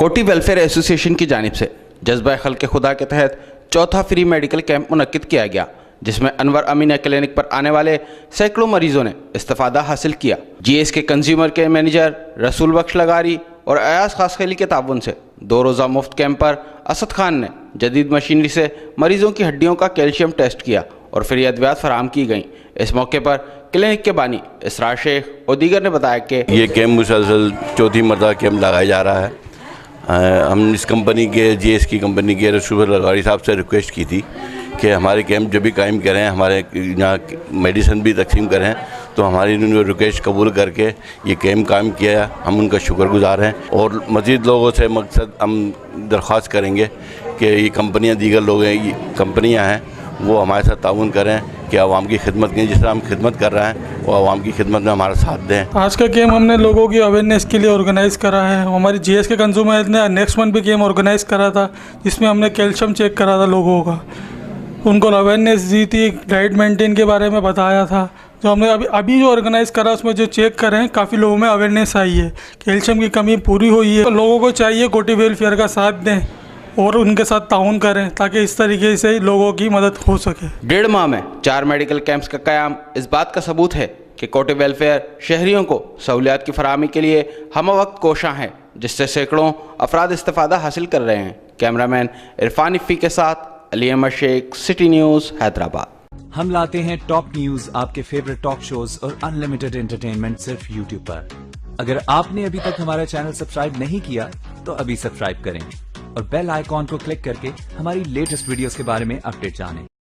कोटी welfare association की जानिब से जज्बा खल्क़ खुदा के तहत चौथा फ्री मेडिकल कैंप मुनक्किद किया गया, जिसमें अनवर अमीना क्लिनिक पर आने वाले सैकड़ों मरीजों ने इस्तिफ़ादा हासिल किया। जीएस के कंज्यूमर केयर मैनेजर रसूल बख्श लगारी और अयाज खासखेली के ताउन से 2 रोज़ा मुफ्त कैंप पर असद खान ने जदीद मशीनरी से मरीजों की हड्डियों का कैल्शियम टेस्ट किया और फ्री अद्वियात फराहम की गईं। इस मौके पर क्लिनिक के बानी इसरार शेख और दीगर ने बताया कि ये कैंप मुसलसल चौथी मरतबा कैंप लगाया जा रहा है। हम इस कंपनी के जीएस की कंपनी के रसूल लगारी साहब से रिक्वेस्ट की थी कि हमारे कैंप जब भी कायम करें, हमारे यहाँ मेडिसिन भी तकसीम करें, तो हमारी उन्होंने रिक्वेस्ट कबूल करके ये कैंप कायम किया। हम उनका शुक्रगुजार हैं और मज़ीद लोगों से मकसद हम दरख्वास्त करेंगे कि ये कंपनियाँ दीगर लोग हैं, ये कंपनियाँ हैं, वो हमारे साथ ताउन करें कि आवाम की खिदमत करें। जिस तरह हम खिदमत कर रहे हैं वो आवाम की खिदमत में हमारा साथ दें। आज का कैंप हमने लोगों की अवेयरनेस के लिए ऑर्गेनाइज़ करा है। हमारी जीएस के कंज्यूमर हेल्थ ने नेक्स्ट मंथ भी कैंप ऑर्गेनाइज़ करा था, जिसमें हमने कैल्शियम चेक करा था लोगों का, उनको अवेयरनेस दी थी, डाइट मेंटेन के बारे में बताया था। जो हमने अभी जो ऑर्गेनाइज़ करा उसमें जो चेक कर रहे हैं, काफ़ी लोगों में अवेयरनेस आई है, कैल्शियम की कमी पूरी हुई है। तो लोगों को चाहिए कोटी वेलफेयर का साथ दें और उनके साथ ताउन करें ताकि इस तरीके से लोगों की मदद हो सके। 1.5 माह में 4 मेडिकल कैंप्स का क़याम इस बात का सबूत है कि कोटी वेलफेयर शहरियों को सहूलियात की फराहमी के लिए हम वक्त कोशां है, जिससे सैकड़ों अफराद इस्तिफ़ादा हासिल कर रहे हैं। कैमरामैन इरफान इफ़ी के साथ अली अहमद शेख, सिटी न्यूज़, हैदराबाद। हम लाते हैं टॉप न्यूज, आपके फेवरेट टॉक शोज और अनलिमिटेड एंटरटेनमेंट सिर्फ यूट्यूब पर। अगर आपने अभी तक हमारा चैनल सब्सक्राइब नहीं किया तो अभी सब्सक्राइब करें और बेल आइकॉन को क्लिक करके हमारी लेटेस्ट वीडियोस के बारे में अपडेट जानें।